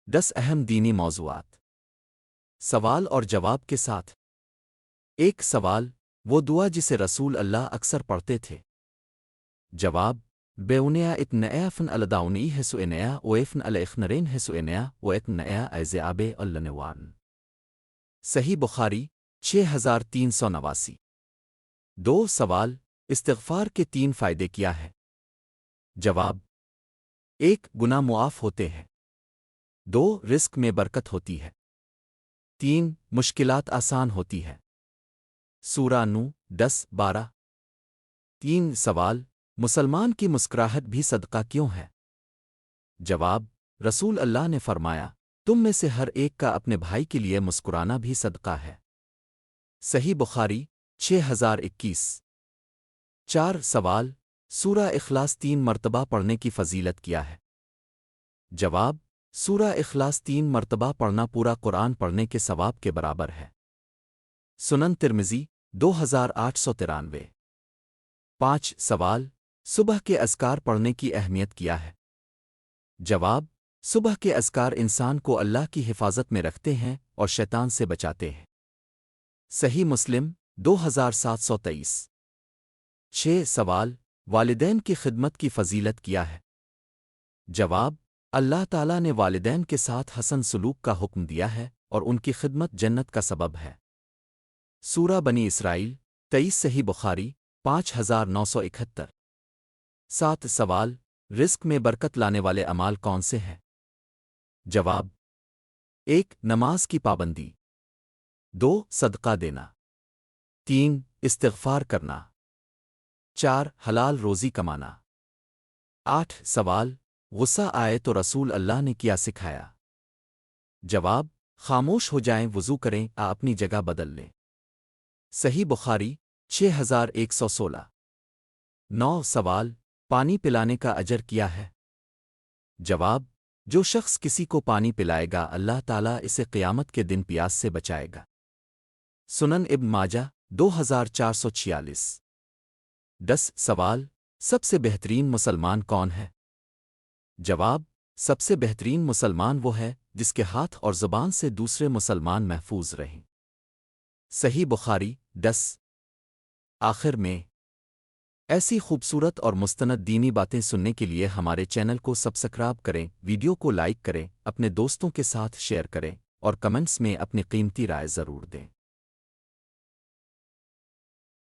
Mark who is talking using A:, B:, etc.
A: 10 اہم دینی موضوعات سوال اور جواب کے ساتھ ایک سوال وہ دعا جسے رسول اللہ اکثر پڑھتے تھے۔ جواب بیونیا اتنیا فن الداؤنی حسنیا ویفن الخنرین حسنیا ویتنیا ایز آب النوان۔ صحیح بخاری 6389۔ دو سوال استغفار کے 3 فائدے کیا ہے؟ جواب 1 گناہ معاف ہوتے ہیں، 2 رزق میں برکت ہوتی ہے، 3 مشکلات آسان ہوتی ہے۔ سورہ نو 10-12۔ 3 سوال مسلمان کی مسکراہٹ بھی صدقہ کیوں ہے؟ جواب رسول اللہ نے فرمایا تم میں سے ہر ایک کا اپنے بھائی کے لیے مسکرانا بھی صدقہ ہے۔ صحیح بخاری 6021۔ 4 سوال سورہ اخلاص 3 مرتبہ پڑھنے کی فضیلت کیا ہے؟ جواب سورہ اخلاص 3 مرتبہ پڑھنا پورا قرآن پڑھنے کے ثواب کے برابر ہے۔ سنن ترمذی 2893۔ 5 سوال صبح کے اذکار پڑھنے کی اہمیت کیا ہے؟ جواب صبح کے اذکار انسان کو اللہ کی حفاظت میں رکھتے ہیں اور شیطان سے بچاتے ہیں۔ صحیح مسلم 2723۔ 6 سوال والدین کی خدمت کی فضیلت کیا ہے؟ جواب اللہ تعالیٰ نے والدین کے ساتھ حسن سلوک کا حکم دیا ہے اور ان کی خدمت جنت کا سبب ہے۔ سورہ بنی اسرائیل 23۔ صحیح بخاری 5971۔ 7 سوال رزق میں برکت لانے والے اعمال کون سے ہیں؟ جواب 1 نماز کی پابندی، 2 صدقہ دینا، 3 استغفار کرنا، 4 حلال روزی کمانا۔ 8 سوال غصہ آئے تو رسول اللہ نے کیا سکھایا؟ جواب خاموش ہو جائیں، وضو کریں، اپنی جگہ بدل لیں۔ صحیح بخاری 6116۔ 9 سوال پانی پلانے کا اجر کیا ہے؟ جواب جو شخص کسی کو پانی پلائے گا اللہ تعالیٰ اسے قیامت کے دن پیاس سے بچائے گا۔ سنن ابن ماجہ 2446۔ 10 سوال سب سے بہترین مسلمان کون ہے؟ جواب سب سے بہترین مسلمان وہ ہے جس کے ہاتھ اور زبان سے دوسرے مسلمان محفوظ رہیں۔ صحیح بخاری 10۔ آخر میں ایسی خوبصورت اور مستند دینی باتیں سننے کے لیے ہمارے چینل کو سبسکرائب کریں، ویڈیو کو لائک کریں، اپنے دوستوں کے ساتھ شیئر کریں اور کمنٹس میں اپنی قیمتی رائے ضرور دیں۔